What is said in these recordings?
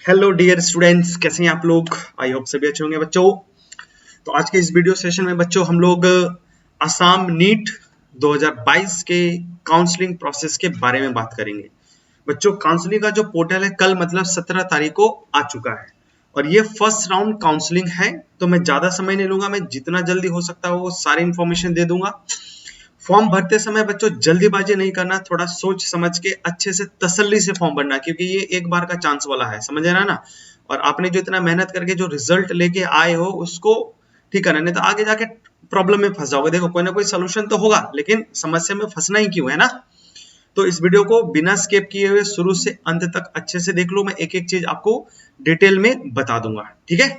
Hello dear students, कैसे हैं आप लोग। आई होप सभी अच्छे होंगे बच्चों। तो आज के इस वीडियो सेशन में बच्चों हम लोग असम नीट 2022 के काउंसलिंग प्रोसेस के बारे में बात करेंगे। बच्चों काउंसलिंग का जो पोर्टल है कल मतलब 17 तारीख को आ चुका है और ये फर्स्ट राउंड काउंसलिंग है। तो मैं ज्यादा समय नहीं लूंगा, मैं जितना जल्दी हो सकता है वो सारी इंफॉर्मेशन दे दूंगा। फॉर्म भरते समय बच्चों जल्दीबाजी नहीं करना, थोड़ा सोच समझ के अच्छे से तसल्ली से फॉर्म भरना, क्योंकि ये एक बार का चांस वाला है, समझ रहे ना। और आपने जो इतना मेहनत करके जो रिजल्ट लेके आए हो उसको ठीक करना, नहीं तो आगे जाके प्रॉब्लम में फंस जाओगे। देखो कोई ना कोई सोल्यूशन तो होगा, लेकिन समस्या में फंसना ही क्यों, है ना। तो इस वीडियो को बिना स्किप किए हुए शुरू से अंत तक अच्छे से देख लो, मैं एक एक चीज आपको डिटेल में बता दूंगा, ठीक है।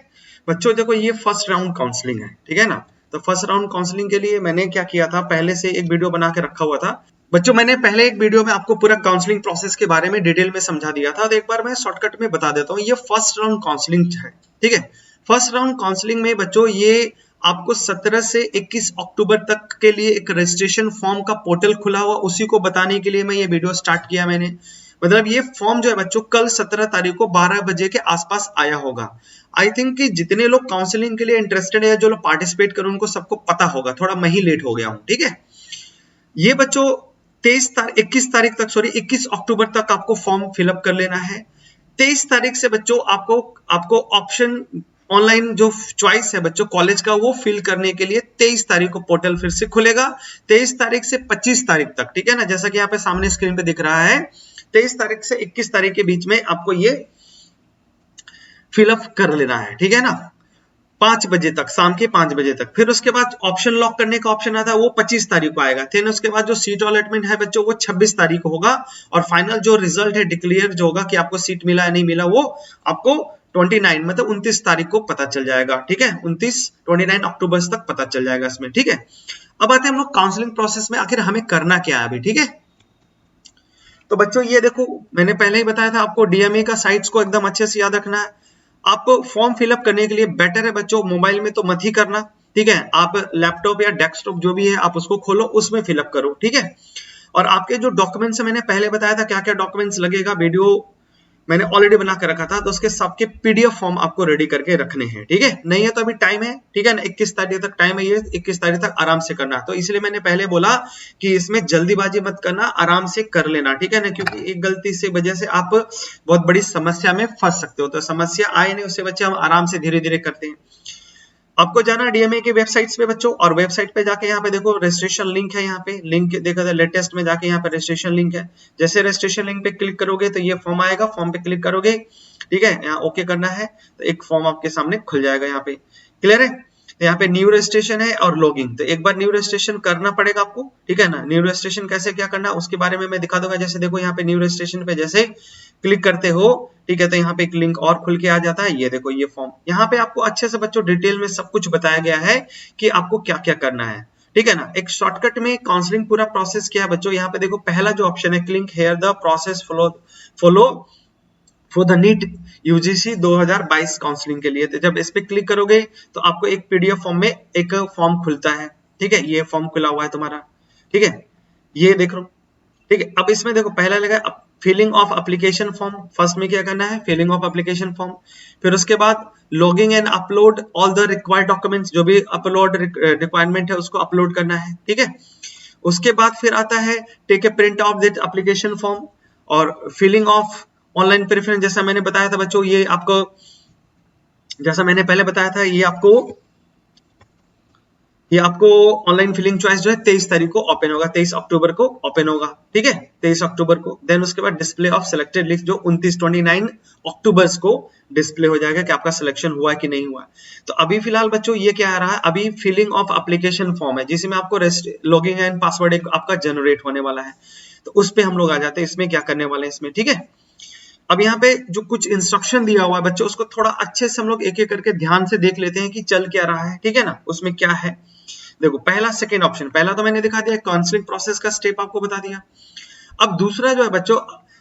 बच्चों देखो ये फर्स्ट राउंड काउंसलिंग है, ठीक है ना। तो फर्स्ट राउंड काउंसलिंग के लिए मैंने क्या किया था, पहले से एक वीडियो बना के रखा हुआ था। बच्चों मैंने पहले एक वीडियो में आपको पूरा काउंसलिंग प्रोसेस के बारे में डिटेल में समझा दिया था, तो एक बार मैं शॉर्टकट में बता देता हूँ। ये फर्स्ट राउंड काउंसलिंग है, ठीक है। फर्स्ट राउंड काउंसलिंग में बच्चों ये आपको 17 से 21 अक्टूबर तक के लिए एक रजिस्ट्रेशन फॉर्म का पोर्टल खुला हुआ, उसी को बताने के लिए मैं ये वीडियो स्टार्ट किया मैंने। मतलब ये फॉर्म जो है बच्चों कल 17 तारीख को 12 बजे के आसपास आया होगा। आई थिंक कि जितने लोग काउंसलिंग के लिए इंटरेस्टेड है, जो लोग पार्टिसिपेट करें, उनको सबको पता होगा। थोड़ा मैं ही लेट हो गया हूँ, ठीक है। ये बच्चों 21 अक्टूबर तक आपको फॉर्म फिलअप कर लेना है। 23 तारीख से बच्चों आपको ऑप्शन ऑनलाइन जो चॉइस है बच्चों कॉलेज का, वो फिल करने के लिए 23 तारीख को पोर्टल फिर से खुलेगा। 23 तारीख से 25 तारीख तक, ठीक है ना, जैसा कि यहाँ पे सामने स्क्रीन पे दिख रहा है। 23 तारीख से 21 तारीख के बीच में आपको ये फिलअप कर लेना है, ठीक है ना। 5 बजे तक, शाम के 5 बजे तक। फिर उसके बाद ऑप्शन लॉक करने का ऑप्शन आता है, वो 25 तारीख को आएगा। फिर उसके बाद जो सीट अलॉटमेंट है बच्चों वो 26 तारीख को होगा। और फाइनल जो रिजल्ट है डिक्लेयर जो होगा कि आपको सीट मिला या नहीं मिला, वो आपको 29 मतलब 29 तारीख को पता चल जाएगा, ठीक है। 29 अक्टूबर तक पता चल जाएगा इसमें, ठीक है। अब आते हैं हम लोग काउंसलिंग प्रोसेस में, आखिर हमें करना क्या है अभी, ठीक है। तो बच्चों ये देखो मैंने पहले ही बताया था आपको, डीएमए का साइट्स को एकदम अच्छे से याद रखना है। आप फॉर्म फिलअप करने के लिए बेटर है बच्चों मोबाइल में तो मत ही करना, ठीक है। आप लैपटॉप या डेस्कटॉप जो भी है आप उसको खोलो, उसमें फिलअप करो, ठीक है। और आपके जो डॉक्यूमेंट्स है, मैंने पहले बताया था क्या क्या डॉक्यूमेंट्स लगेगा, वीडियो मैंने ऑलरेडी बना के रखा था। तो उसके सबके पीडीएफ फॉर्म आपको रेडी करके रखने हैं, ठीक है। नहीं है तो अभी टाइम है, ठीक है ना, 21 तारीख तक टाइम है, ये 21 तारीख तक आराम से करना। तो इसलिए मैंने पहले बोला कि इसमें जल्दीबाजी मत करना, आराम से कर लेना, ठीक है ना। क्योंकि एक गलती से वजह से आप बहुत बड़ी समस्या में फंस सकते हो। तो समस्या आए नहीं, उससे बच्चे हम आराम से धीरे धीरे करते हैं। आपको जाना डीएमए के वेबसाइट्स पे बच्चों, और वेबसाइट पे जाके यहाँ पे देखो रजिस्ट्रेशन लिंक है, यहाँ पे लिंक देखा था लेटेस्ट में, जाके यहाँ पे रजिस्ट्रेशन लिंक है। जैसे रजिस्ट्रेशन लिंक पे क्लिक करोगे तो ये फॉर्म आएगा, फॉर्म पे क्लिक करोगे, ठीक है, यहाँ ओके करना है तो एक फॉर्म आपके सामने खुल जाएगा। यहाँ पे क्लियर है। तो यहाँ पे न्यू रजिस्ट्रेशन है और लॉगिन, तो एक बार न्यू रजिस्ट्रेशन करना पड़ेगा आपको, ठीक है ना। न्यू रजिस्ट्रेशन कैसे क्या करना है उसके बारे में मैं दिखा दूंगा। जैसे देखो यहाँ पे न्यू रजिस्ट्रेशन पे जैसे क्लिक करते हो, ठीक है, तो यहाँ पे एक लिंक और खुल के आ जाता है। ये देखो ये फॉर्म, यहाँ पे आपको अच्छे से बच्चों डिटेल में सब कुछ बताया गया है कि आपको क्या क्या करना है, ठीक है ना। एक शॉर्टकट में काउंसलिंग पूरा प्रोसेस क्या है बच्चों, यहाँ पे देखो पहला जो ऑप्शन है click here the process follow for the NEET UGC 2022 counselling के लिए। तो जब इस पे क्लिक करोगे तो आपको एक पीडीएफ फॉर्म में एक फॉर्म खुलता है, ठीक है। ये फॉर्म खुला हुआ है तुम्हारा, ठीक है, ये देख लो, ठीक है। अब इसमें देखो पहला लगा filling of application form, first में क्या करना है, फिलिंग ऑफ एप्लीकेशन फॉर्म। फिर उसके बाद logging and upload all the required documents, जो भी अपलोड रिक्वायरमेंट है उसको अपलोड करना है, ठीक है। उसके बाद फिर आता है take a print of that application form और फिलिंग ऑफ ऑनलाइन प्रेफरेंस। जैसा मैंने बताया था बच्चों, ये आपको जैसा मैंने पहले बताया था, ये आपको ऑनलाइन फिलिंग चॉइस जो है 23 तारीख को ओपन होगा, 23 अक्टूबर को ओपन होगा, ठीक है, 23 अक्टूबर को। देन उसके बाद डिस्प्ले ऑफ सिलेक्टेड लिस्ट जो 29 अक्टूबर को डिस्प्ले हो जाएगा कि आपका सिलेक्शन हुआ कि नहीं हुआ। तो अभी फिलहाल बच्चों ये क्या आ रहा है, अभी फिलिंग ऑफ एप्लीकेशन फॉर्म है, जिसमें आपको लॉगिंग एंड पासवर्ड एक आपका जनरेट होने वाला है। तो उस पे हम लोग आ जाते हैं, इसमें क्या करने वाले हैं इसमें, ठीक है। अब यहाँ पे जो कुछ इंस्ट्रक्शन दिया हुआ है बच्चों, उसको थोड़ा अच्छे से हम लोग एक एक करके ध्यान से देख लेते हैं कि चल क्या रहा है, ठीक है ना, उसमें क्या है। देखो पहला सेकंड ऑप्शन, पहला तो मैंने दिखा दिया, काउंसलिंग प्रोसेस का स्टेप आपको बता दिया। अब दूसरा जो है बच्चों,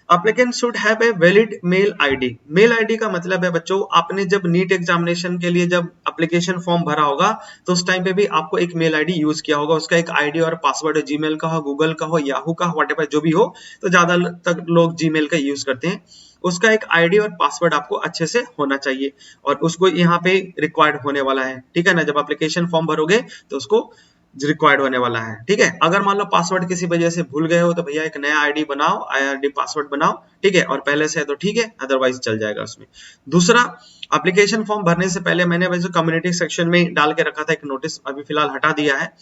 applicant should have a valid mail ID. Mail ID का मतलब है बच्चों, आपने जब नीट एग्जामिनेशन के लिए जब एप्लीकेशन फॉर्म भरा होगा तो उस टाइम पे भी आपको एक मेल आईडी यूज किया होगा, उसका एक आईडी और पासवर्ड है, जीमेल का हो, गूगल का हो, याहू का, व्हाटएवर जो भी हो। तो ज्यादा तक लोग जीमेल का यूज करते हैं। उसका एक आईडी और पासवर्ड आपको अच्छे से होना चाहिए और उसको यहाँ पे रिक्वायर्ड होने वाला है, ठीक है ना। जब एप्लीकेशन फॉर्म भरोगे तो उसको रिक्वायर्ड होने वाला है, ठीक है। अगर मान लो पासवर्ड किसी वजह से भूल गए हो तो भैया एक नया आईडी बनाओ, आईडी पासवर्ड बनाओ, ठीक है, और पहले से है तो ठीक है, अदरवाइज चल जाएगा उसमें। दूसरा, एप्लीकेशन फॉर्म भरने से पहले मैंने वैसे कम्युनिटी सेक्शन में डाल के रखा था एक नोटिस, अभी फिलहाल हटा दिया है,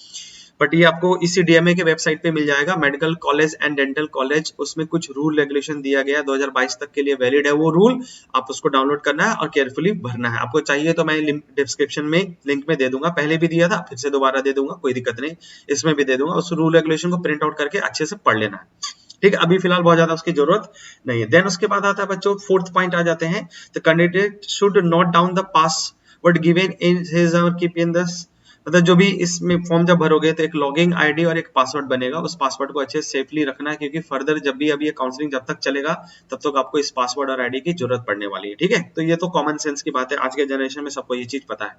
बट ये आपको इसी डीएमए के वेबसाइट पे मिल जाएगा, medical college and dental college. उसमें कुछ रूल रेगुलेशन दिया गया है, 2022 तक के लिए वैलिड है वो रूल। आप उसको डाउनलोड करना है और केयरफुली भरना है। आपको चाहिए तो मैं डिस्क्रिप्शन में लिंक में दे दूंगा, पहले भी दिया था, फिर से दोबारा दे दूंगा, कोई दिक्कत नहीं, इसमें भी दे दूंगा। उस रूल रेगुलेशन को प्रिंट आउट करके अच्छे से पढ़ लेना है, ठीक है। अभी फिलहाल बहुत ज्यादा उसकी जरूरत नहीं है। देन उसके बाद आता है बच्चों, फोर्थ पॉइंट आ जाते हैं, the candidate should note down the password given in his और कीप इन द, मतलब जो भी इसमें फॉर्म जब भरोगे तो एक लॉगिंग आईडी और एक पासवर्ड बनेगा, उस पासवर्ड को अच्छे से सेफली रखना है, क्योंकि फर्दर जब भी अभी ये काउंसलिंग जब तक चलेगा तब तक आपको इस पासवर्ड और आईडी की जरूरत पड़ने वाली है, ठीक है। तो ये तो कॉमन सेंस की बात है, आज के जनरेशन में सबको ये चीज पता है,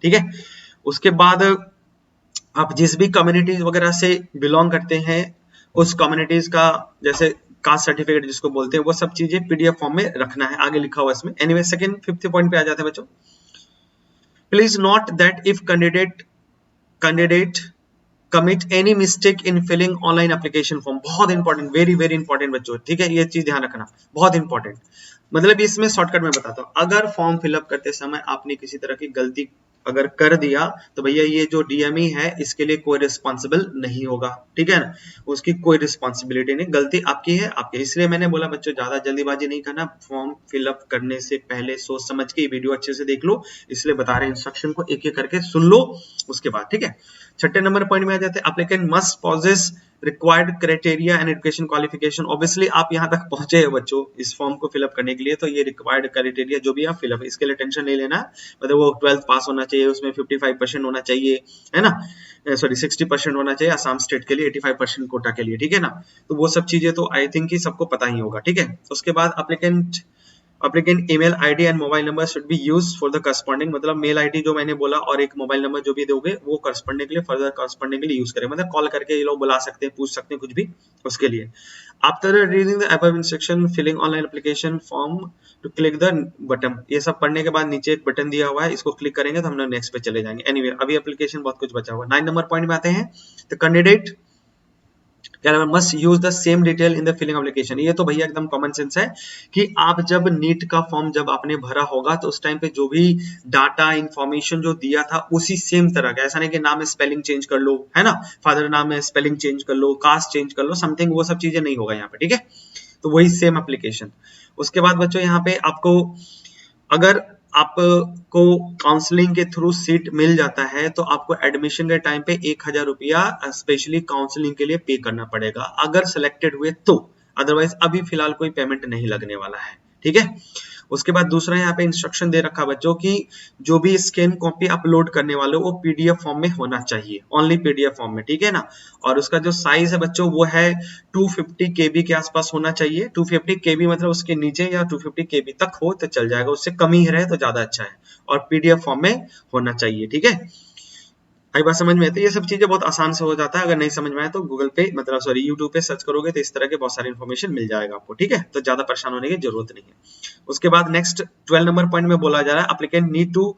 ठीक है। उसके बाद आप जिस भी कम्युनिटीज वगैरह से बिलोंग करते हैं, उस कम्युनिटीज का जैसे कास्ट सर्टिफिकेट जिसको बोलते हैं, वो सब चीजें पीडीएफ फॉर्म में रखना है, आगे लिखा हुआ इसमें। एनीवे, सेकंड फिफ्थ पॉइंट पे आ जाते हैं बच्चों, please note that if candidate commit any mistake in filling online application form, बहुत इंपॉर्टेंट, वेरी वेरी इंपॉर्टेंट बच्चों, ठीक है, ये चीज ध्यान रखना, बहुत इंपॉर्टेंट। मतलब इसमें शॉर्टकट में बताता हूं, अगर फॉर्म फिलअप करते समय आपने किसी तरह की गलती अगर कर दिया तो भैया ये जो डीएमई है इसके लिए कोई रिस्पॉन्सिबल नहीं होगा, ठीक है ना, उसकी कोई रिस्पॉन्सिबिलिटी नहीं, गलती आपकी है आपके। इसलिए मैंने बोला बच्चों ज्यादा जल्दीबाजी नहीं करना, फॉर्म फिलअप करने से पहले सोच समझ के वीडियो अच्छे से देख लो, इसलिए बता रहे इंस्ट्रक्शन को एक एक करके सुन लो उसके बाद, ठीक है। छठे नंबर पॉइंट में आ जाते हैं, applicant must possess required criteria and education qualification. Obviously आप यहाँ तक पहुंचे हो बच्चों इस फॉर्म को फिलअप करने के लिए, तो ये रिक्वायर्ड क्राइटेरिया जो भी आप फिलअप, इसके लिए टेंशन नहीं लेना, मतलब वो 12th पास होना चाहिए, उसमें 55% होना चाहिए, है ना, सॉरी 60% होना चाहिए असम स्टेट के लिए, 85% कोटा के लिए, ठीक है ना। तो वो सब चीजें तो आई थिंक कि सबको पता ही होगा, ठीक है। उसके बाद applicant email ID and mobile number should be used for the corresponding, मतलब मेल आईडी जो मैंने बोला और एक मोबाइल नंबर जो भी दोगे वो करस्पॉन्डिंग के लिए, फर्दर करस्पॉन्डिंग के लिए यूज करें, मतलब कॉल करके ये लोग बुला सकते हैं, पूछ सकते हैं कुछ भी उसके लिए। After reading the above instruction filling online application form to click the button, ये सब पढ़ने के बाद नीचे एक बटन दिया हुआ है, इसको क्लिक करेंगे तो हम लोग नेक्स्ट पे चले जाएंगे। एनीवे, अभी एप्लीकेशन बहुत कुछ बचा हुआ है। 9 नंबर पॉइंट में आते हैं, the candidate must use the same detail in the filling application. ये तो भैया एकदम कॉमन सेंस है कि आप जब नीट का फॉर्म जब आपने भरा होगा तो उस टाइम पे जो भी डाटा इंफॉर्मेशन जो दिया था उसी सेम तरह का, ऐसा नहीं कि नाम में स्पेलिंग चेंज कर लो, है ना, फादर नाम में स्पेलिंग चेंज कर लो, कास्ट चेंज कर लो, समथिंग, वो सब चीजें नहीं होगा यहाँ पे, ठीक है। तो वही सेम एप्लीकेशन। उसके बाद बच्चों यहाँ पे आपको अगर आपको काउंसलिंग के थ्रू सीट मिल जाता है तो आपको एडमिशन के टाइम पे 1000 रुपया स्पेशली काउंसलिंग के लिए पे करना पड़ेगा, अगर सिलेक्टेड हुए तो, अदरवाइज अभी फिलहाल कोई पेमेंट नहीं लगने वाला है, ठीक है। उसके बाद दूसरा यहाँ पे इंस्ट्रक्शन दे रखा बच्चों की जो भी स्कैन कॉपी अपलोड करने वाले वो पीडीएफ फॉर्म में होना चाहिए, ओनली पीडीएफ फॉर्म में, ठीक है ना। और उसका जो साइज है बच्चों वो है 250 KB के आसपास होना चाहिए। 250 KB मतलब उसके नीचे या 250 KB तक हो तो चल जाएगा, उससे कम ही रहे तो ज्यादा अच्छा है, और पीडीएफ फॉर्म में होना चाहिए, ठीक है। आई बात समझ में आती है, ये सब चीजें बहुत आसान से हो जाता है, अगर नहीं समझ में आए तो गूगल पे मतलब सॉरी यूट्यूब पे सर्च करोगे तो इस तरह के बहुत सारी इन्फॉर्मेशन मिल जाएगा आपको, ठीक है, तो ज्यादा परेशान होने की जरूरत नहीं है। उसके बाद नेक्स्ट 12 नंबर पॉइंट में बोला जा रहा है, applicant need to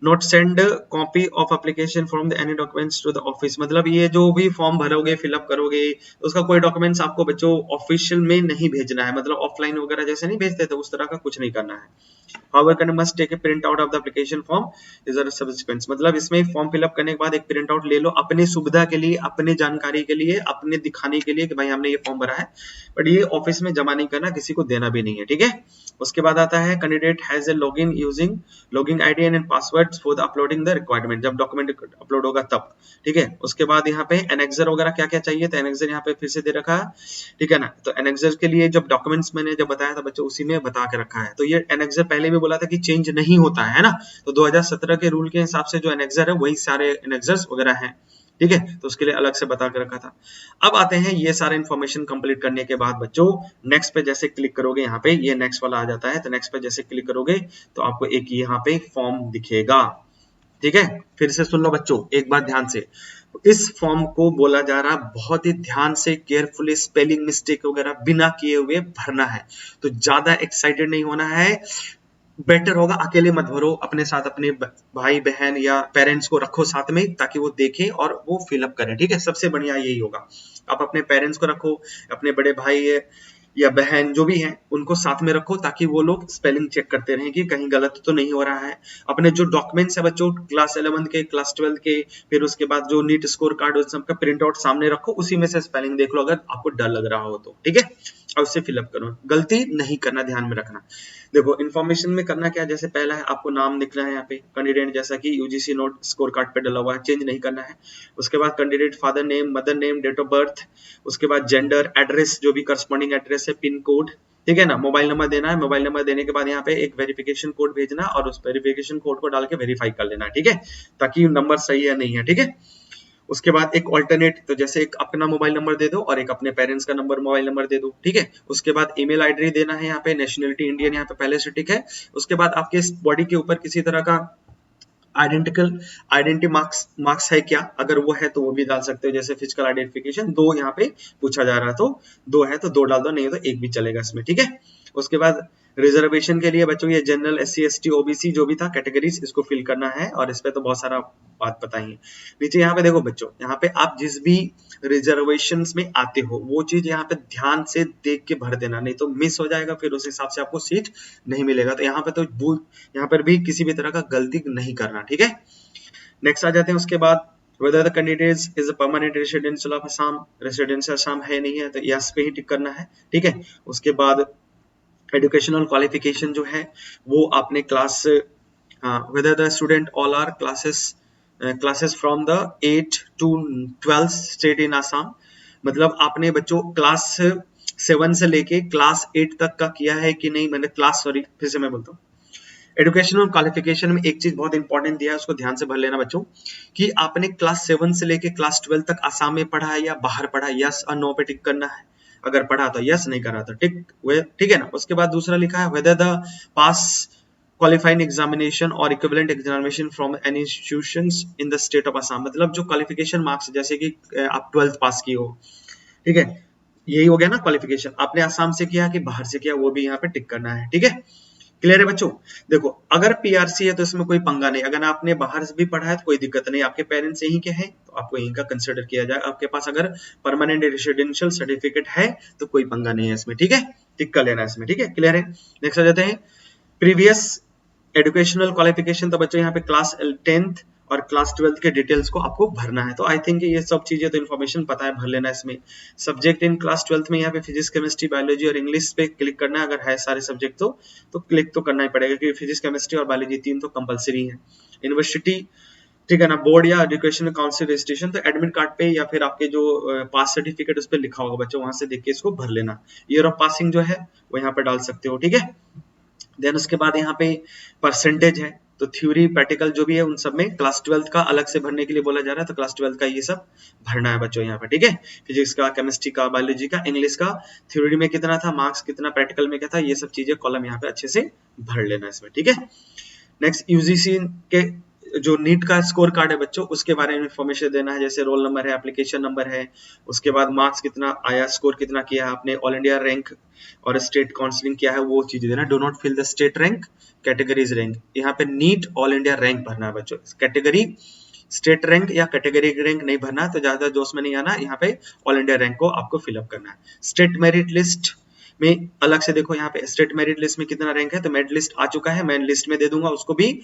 not send copy of application from the any documents to the office, मतलब ये जो भी फॉर्म भरोगे फिलअप करोगे उसका कोई डॉक्यूमेंट्स आपको बच्चों ऑफिशियल में नहीं भेजना है, मतलब ऑफलाइन वगैरह जैसे नहीं भेजते तो उस तरह का कुछ नहीं करना है। However, can must take a print out of the application form is a subsequence, मतलब इसमें फॉर्म फिलअप करने के बाद एक प्रिंट आउट ले लो अपने सुविधा के लिए, अपने जानकारी के लिए, अपने दिखाने के लिए कि भाई हमने ये फॉर्म भरा है, बट ये ऑफिस में जमा नहीं करना, किसी को देना भी नहीं है, ठीक है। उसके बाद आता है candidate has a login using login ID and password for the uploading the requirement, जब डॉक्यूमेंट अपलोड होगा तब, ठीक है। उसके बाद यहाँ पे एनेक्सर वगैरह क्या क्या चाहिए, तो एनेक्सर यहाँ पे फिर से दे रखा है, ठीक है ना। तो एनेक्सर के लिए जब डॉक्यूमेंट्स मैंने जब बताया था बच्चों उसी में बता के रखा है, तो ये एनेक्सर पहले भी बोला था कि चेंज नहीं होता है ना, तो 2017 के रूल के हिसाब से जो एनेक्सर है वही सारे एनेक्सर्स वगैरह हैं, ठीक है, तो उसके लिए अलग से बता के रखा था। अब आते हैं ये सारे इन्फॉर्मेशन कंप्लीट करने के बाद बच्चों नेक्स्ट पे जैसे क्लिक करोगे, यहाँ पे ये नेक्स्ट वाला आ जाता है, तो नेक्स्ट पे जैसे क्लिक करोगे तो आपको एक यहाँ पे फॉर्म दिखेगा, ठीक है, फिर से सुन लो बच्चों एक बार ध्यान से। इस फॉर्म को बोला जा रहा बहुत ही ध्यान से, केयरफुली, स्पेलिंग मिस्टेक वगैरह बिना किए हुए भरना है। तो ज्यादा एक्साइटेड नहीं होना है, बेटर होगा अकेले मत भरो, अपने साथ अपने भाई बहन या पेरेंट्स को रखो साथ में, ताकि वो देखें और वो फिलअप करें। ठीक है, सबसे बढ़िया यही होगा। आप अपने पेरेंट्स को रखो, अपने बड़े भाई या बहन जो भी हैं उनको साथ में रखो, ताकि वो लोग स्पेलिंग चेक करते रहें कि कहीं गलत तो नहीं हो रहा है। अपने जो डॉक्यूमेंट्स है बच्चों, क्लास 11 के, क्लास 12 के, फिर उसके बाद जो नीट स्कोर कार्ड उस सबका प्रिंट आउट सामने रखो, उसी में से स्पेलिंग देख लो अगर आपको डर लग रहा हो तो। ठीक है, और उससे फिलअप करो, गलती नहीं करना, ध्यान में रखना। देखो इन्फॉर्मेशन में करना क्या है, जैसे पहला है आपको नाम लिखना है यहाँ पे कैंडिडेट, जैसा कि यूजीसी नोट स्कोर कार्ड पे डला हुआ है, चेंज नहीं करना है। उसके बाद candidate father name, mother name, date of birth, उसके बाद जेंडर, एड्रेस जो भी करस्पॉन्डिंग एड्रेस है, पिन कोड, ठीक है ना, मोबाइल नंबर देना है। मोबाइल नंबर देने के बाद यहाँ पे एक वेरिफिकेशन कोड भेजना और उस वेरिफिकेशन कोड को डाल के वेरीफाई कर लेना है। ठीक है, ताकि नंबर सही है नहीं है। ठीक है, उसके बाद एक ऑल्टरनेट, तो जैसे एक अपना मोबाइल नंबर दे दो और एक अपने पेरेंट्स का नंबर मोबाइल नंबर दे दो। ठीक है, उसके बाद ईमेल आईडी देना है यहाँ पे, नेशनलिटी इंडियन यहाँ पे पहले से टिक है। उसके बाद आपके बॉडी के ऊपर किसी तरह का आइडेंटिटी मार्क्स है क्या, अगर वो है तो वो भी डाल सकते हो, जैसे फिजिकल आइडेंटिफिकेशन। दो यहाँ पे पूछा जा रहा, तो दो है तो दो डाल दो, नहीं तो एक भी चलेगा इसमें। ठीक है, उसके बाद रिजर्वेशन के लिए बच्चों ये जनरल, एससी, एसटी, ओबीसी जो भी था कैटेगरीज, इसको फिल करना है, और इस पे तो बहुत सारा बात पता ही है। नीचे यहाँ पे देखो बच्चों, यहाँ पे आप जिस भी रिजर्वेशंस में आते हो वो चीज यहाँ पे ध्यान से देख के भर देना, नहीं तो मिस हो जाएगा, फिर उस हिसाब से आपको सीट नहीं मिलेगा। तो यहाँ पे तो यहाँ पर भी किसी भी तरह का गलती नहीं करना। ठीक है, नेक्स्ट आ जाते हैं उसके बाद, whether the candidate is a permanent residential of Assam, residential Assam है नहीं है तो यस पे ही टिक करना है। ठीक है, उसके बाद एजुकेशनल क्वालिफिकेशन जो है वो आपने class, whether the student all are classes from the 8 to 12 state in Assam, मतलब आपने बच्चों क्लास 7 से लेके क्लास 8 तक का किया है कि नहीं, मैंने क्लास, सॉरी फिर से मैं बोलता हूँ, एजुकेशनल क्वालिफिकेशन में एक चीज बहुत इंपॉर्टेंट दिया है, उसको ध्यान से भर लेना बच्चों, कि आपने क्लास 7 से लेके क्लास 12 तक आसाम में पढ़ा है या बाहर पढ़ा है, यस और नो पे टिक करना है। अगर पढ़ा तो यस, नहीं करा तो टिक, ठीक है ना। उसके बाद दूसरा लिखा है whether the pass qualifying examination or equivalent examination from any institutions in the state of Assam, मतलब जो क्वालिफिकेशन मार्क्स, जैसे कि आप 12th पास की हो, ठीक है, यही हो गया ना क्वालिफिकेशन, आपने आसाम से किया कि बाहर से किया, वो भी यहाँ पे टिक करना है। ठीक है, क्लियर है बच्चों। देखो अगर पीआरसी है तो इसमें कोई पंगा नहीं, अगर आपने बाहर से भी पढ़ा है तो कोई दिक्कत नहीं, आपके पेरेंट्स यहीं के हैं तो आपको यहीं का कंसिडर किया जाए। आपके पास अगर परमानेंट रेसिडेंशियल सर्टिफिकेट है तो कोई पंगा नहीं है इसमें। ठीक है, टिक कर लेना इसमें। ठीक है, क्लियर है। नेक्स्ट आ जाते हैं प्रीवियस एजुकेशनल क्वालिफिकेशन, तो बच्चों यहाँ पे क्लास 10th और क्लास 12th के डिटेल्स को आपको भरना है। तो आई थिंक ये सब चीजें तो इन्फॉर्मेशन पता है, भर लेना इसमें। सब्जेक्ट इन क्लास 12th में यहाँ पे फिजिक्स, केमिस्ट्री, बायोलॉजी और इंग्लिश पे क्लिक करना है, अगर है सारे सब्जेक्ट तो क्लिक तो करना ही पड़ेगा, क्योंकि फिजिक्स, केमिस्ट्री और बायोलॉजी 3 तो कंपलसरी है। यूनिवर्सिटी, ठीक है ना, बोर्ड या एजुकेशन काउंसिल रजिस्ट्रेशन, तो एडमिट कार्ड पे या फिर आपके जो पास सर्टिफिकेट उस पर लिखा होगा बच्चों, वहां से देख के इसको भर लेना। ईयर ऑफ पासिंग जो है वो यहाँ पे डाल सकते हो। ठीक है, देन उसके बाद यहाँ पे परसेंटेज है, तो थ्योरी प्रैक्टिकल जो भी है उन सब में क्लास 12th का अलग से भरने के लिए बोला जा रहा है, तो क्लास 12th का ये सब भरना है बच्चों यहाँ पे। ठीक है, फिजिक्स का, केमिस्ट्री का, बायोलॉजी का, इंग्लिश का, थ्योरी में कितना था मार्क्स, कितना प्रैक्टिकल में क्या था, ये सब चीजें कॉलम यहाँ पे अच्छे से भर लेना इसमें। ठीक है, नेक्स्ट यूजीसी के जो नीट का स्कोर कार्ड है बच्चों, उसके बारे में इंफॉर्मेशन देना है, जैसे रोल नंबर है, एप्लीकेशन नंबर है, उसके बाद मार्क्स कितना आया, स्कोर कितना किया है आपने, ऑल इंडिया रैंक और स्टेट काउंसलिंग क्या है वो चीजें देना। Do not fill the state rank, categories rank, यहाँ पे नीट ऑल इंडिया रैंक भरना है बच्चों, कैटेगरी स्टेट रैंक या कैटेगरी रैंक नहीं भरना, तो ज्यादा जोश में नहीं आना, यहाँ पे ऑल इंडिया रैंक को आपको फिलअप करना है। स्टेट मेरिट लिस्ट में अलग से देखो, यहाँ पे स्टेट मेरिट लिस्ट में कितना रैंक है, तो मेरिट लिस्ट आ चुका है, मैं लिस्ट में दे दूंगा, उसको भी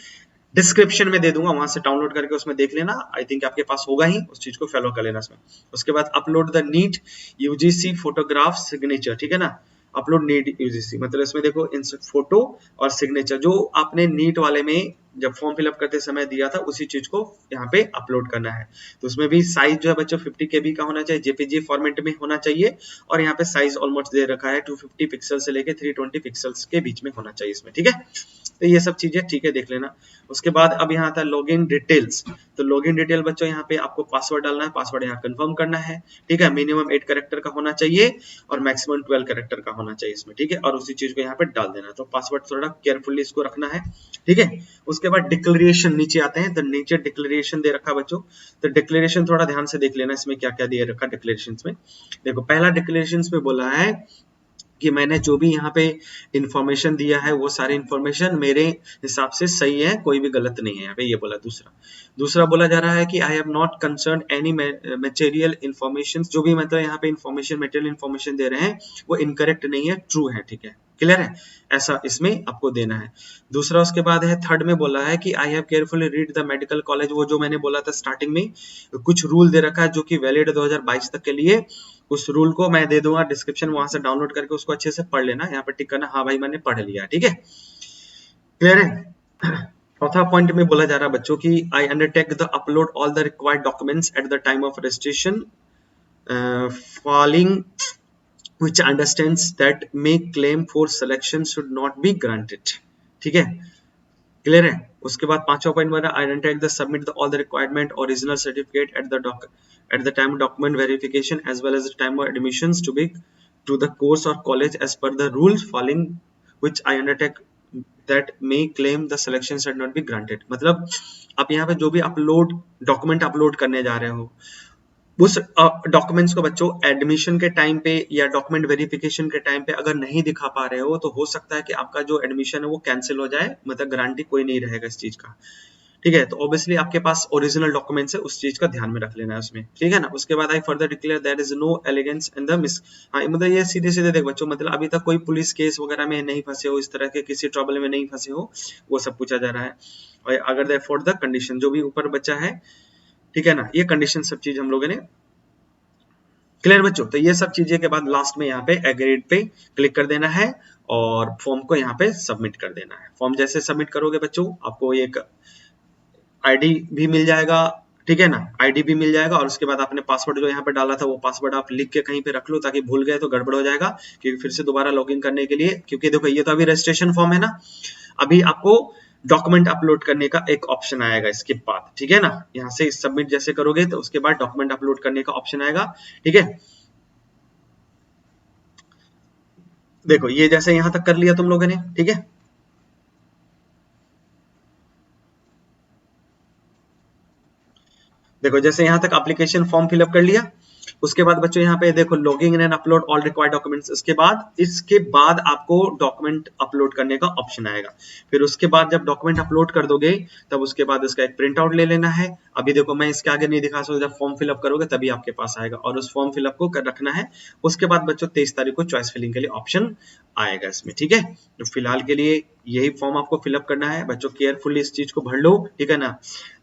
डिस्क्रिप्शन में दे दूंगा, वहां से डाउनलोड करके उसमें देख लेना, आई थिंक आपके पास होगा ही, उस चीज को फॉलो कर लेना इसमें। उसके बाद upload the NEET UGC photograph signature, ठीक है ना, अपलोड नीट यूजीसी, मतलब इसमें देखो इन फोटो और सिग्नेचर जो आपने नीट वाले में जब फॉर्म फिलअप करते समय दिया था उसी चीज को यहाँ पे अपलोड करना है। तो उसमें भी साइज जो है बच्चों 50 KB का होना चाहिए, जेपीजी फॉर्मेट में होना चाहिए, और यहाँ पे साइज ऑलमोस्ट दे रखा है 250 पिक्सल से लेके 320 पिक्सल्स के बीच में होना चाहिए इसमें। ठीक है, तो ये सब चीजें ठीक है, देख लेना। उसके बाद अब यहाँ आता है लॉगिन डिटेल्स। तो लॉगिन डिटेल बच्चों यहाँ पे आपको पासवर्ड डालना है, पासवर्ड यहाँ कंफर्म करना है, ठीक है। मिनिमम 8 कैरेक्टर का होना चाहिए और मैक्सिमम 12 कैरेक्टर का होना चाहिए इसमें, ठीक है। और उसी चीज को यहाँ पे डाल देना। तो पासवर्ड थोड़ा केयरफुली इसको रखना है, ठीक है। उसके बाद डिक्लेरेशन नीचे आते हैं। तो नीचे डिक्लेरेशन दे रखा है बच्चों। तो डिक्लेरेशन थोड़ा ध्यान से देख लेना, इसमें क्या क्या दे रखा डिक्लेरेशन में। देखो पहला डिक्लेरेशन में बोला है कि मैंने जो भी यहाँ पे इंफॉर्मेशन दिया है वो सारी इंफॉर्मेशन मेरे हिसाब से सही है, कोई भी गलत नहीं है यहाँ पे, ये बोला। दूसरा बोला जा रहा है कि I have not concern any material information. जो भी मतलब यहाँ पे इंफॉर्मेशन मटेरियल इंफॉर्मेशन दे रहे हैं वो इनकरेक्ट नहीं है, ट्रू है, ठीक है, क्लियर है। ऐसा इसमें आपको देना है। दूसरा उसके बाद है थर्ड में बोला है कि I have carefully read the medical college. वो जो मैंने बोला था स्टार्टिंग में, कुछ रूल दे रखा है जो कि वैलिड 2022 तक के लिए। उस रूल को मैं दे दूंगा डिस्क्रिप्शन, वहां से डाउनलोड करके उसको अच्छे से पढ़ लेना। यहाँ पे टिक करना, हाँ भाई मैंने पढ़ लिया, ठीक है, क्लियर है। चौथा पॉइंट में बोला जा रहा है बच्चों की I undertake the upload all the required documents at the time of registration following which understands that may claim for selection should not be granted, ठीक है, क्लियर है। उसके बाद पांचवा पॉइंट बना identify the submit all the requirement original certificate at the time document verification as well as the time of admissions to be to the course और college as per the rules following which I undertake that may claim the selection should not be granted. मतलब आप यहाँ पे जो भी upload document upload करने जा रहे हो उस डॉक्यूमेंट्स को बच्चों एडमिशन के टाइम पे या डॉक्यूमेंट वेरिफिकेशन के टाइम पे अगर नहीं दिखा पा रहे हो तो हो सकता है कि आपका जो एडमिशन है वो कैंसिल हो जाए, मतलब गारंटी कोई नहीं रहेगा इस चीज का, ठीक है। तो ऑब्वियसली आपके पास ओरिजिनल डॉक्यूमेंट्स है, उस चीज का ध्यान में रख लेना है उसमें, ठीक है ना। उसके बाद I further declare that is no allegiance in the miss. हाँ मतलब ये सीधे सीधे देख बच्चों, मतलब अभी तक कोई पुलिस केस वगैरह में नहीं फंसे हो, इस तरह के किसी ट्रबल में नहीं फंसे हो, वो सब पूछा जा रहा है। और अगर दे फॉर द कंडीशन जो भी ऊपर बचा है, ठीक है ना, ये कंडीशन सब चीज हम लोगों ने क्लियर बच्चों। तो ये सब चीजें के बाद लास्ट में यहाँ पे एग्रीड पे क्लिक कर देना है और फॉर्म को यहाँ पे सबमिट कर देना है। फॉर्म जैसे सबमिट करोगे बच्चों आपको एक आईडी भी मिल जाएगा, ठीक है ना, आईडी भी मिल जाएगा। और उसके बाद आपने पासवर्ड जो यहाँ पे डाला था वो पासवर्ड आप लिख के कहीं पे रख लो, ताकि भूल गए तो गड़बड़ हो जाएगा, क्योंकि फिर से दोबारा लॉगिन करने के लिए, क्योंकि देखो ये तो अभी रजिस्ट्रेशन फॉर्म है ना, अभी आपको डॉक्यूमेंट अपलोड करने का एक ऑप्शन आएगा इसके बाद, ठीक है ना। यहाँ से सबमिट जैसे करोगे तो उसके बाद डॉक्यूमेंट अपलोड करने का ऑप्शन आएगा, ठीक है। देखो ये जैसे यहां तक कर लिया तुम लोगों ने, ठीक है। देखो जैसे यहां तक एप्लीकेशन फॉर्म फिलअप कर लिया, उसके बाद बच्चों यहाँ पे देखो logging in and upload all required documents. इसके बाद आपको डॉक्यूमेंट अपलोड करने का ऑप्शन आएगा। फिर उसके बाद जब डॉक्यूमेंट अपलोड कर दोगे तब उसके बाद इसका एक प्रिंट आउट ले लेना है। अभी देखो मैं इसके आगे नहीं दिखा सकता, जब फॉर्म फिलअप करोगे तभी आपके पास आएगा और उस फॉर्म फिलअप को कर रखना है। उसके बाद बच्चों 23 तारीख को चॉइस फिलिंग के लिए ऑप्शन आएगा इसमें, ठीक है। तो फिलहाल के लिए यही फॉर्म आपको फिलअप करना है बच्चों, केयरफुली इस चीज को भर लो, ठीक है ना।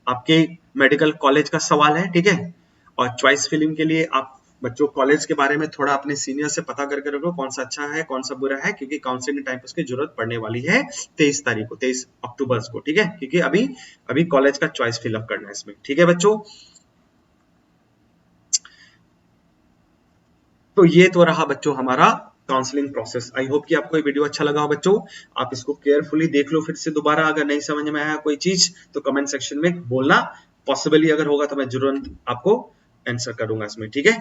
आपके मेडिकल कॉलेज का सवाल है, ठीक है। और चॉइस फिलिंग के लिए आप बच्चों कॉलेज के बारे में थोड़ा अपने सीनियर से पता करके रखो, कौन सा अच्छा है कौन सा बुरा है, क्योंकि काउंसलिंग टाइम पर उसकी जरूरत पड़ने वाली है 23 तारीख को, 23 अक्टूबर को, ठीक है। क्योंकि अभी कॉलेज का चॉइस फिलअप करना है इसमें, ठीक है बच्चों। तो ये तो रहा बच्चों हमारा काउंसलिंग प्रोसेस। आई होप कि आपको ये वीडियो अच्छा लगा हो बच्चों। आप इसको केयरफुली देख लो फिर से दोबारा, अगर नहीं समझ में आया कोई चीज तो कमेंट सेक्शन में बोलना, पॉसिबली अगर होगा तो मैं जरूर आपको आंसर करूंगा इसमें, ठीक है।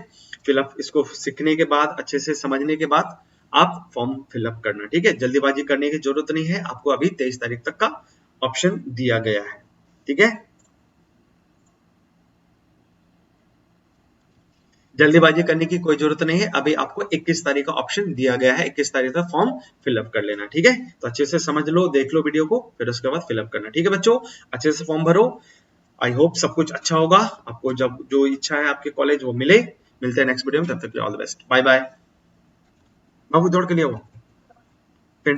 फिलअप इसको सीखने के बाद, अच्छे से समझने के बाद आप फॉर्म फिलअप करना, ठीक है। जल्दीबाजी करने की जरूरत नहीं है, आपको अभी 23 तारीख तक का ऑप्शन दिया गया है, ठीक है। जल्दीबाजी करने की कोई जरूरत नहीं है, अभी आपको 21 तारीख का ऑप्शन दिया गया है, 21 तारीख तक फॉर्म फिलअप कर लेना, ठीक है। तो अच्छे से समझ लो, देख लो वीडियो को, फिर उसके बाद फिलअप करना, ठीक है बच्चों। अच्छे से फॉर्म भरो, आई होप सब कुछ अच्छा होगा, आपको जब जो इच्छा है आपके कॉलेज वो मिले। मिलते हैं नेक्स्ट वीडियो में, तब तक all the best, bye bye. बाबू दौड़ के लिए वो पेन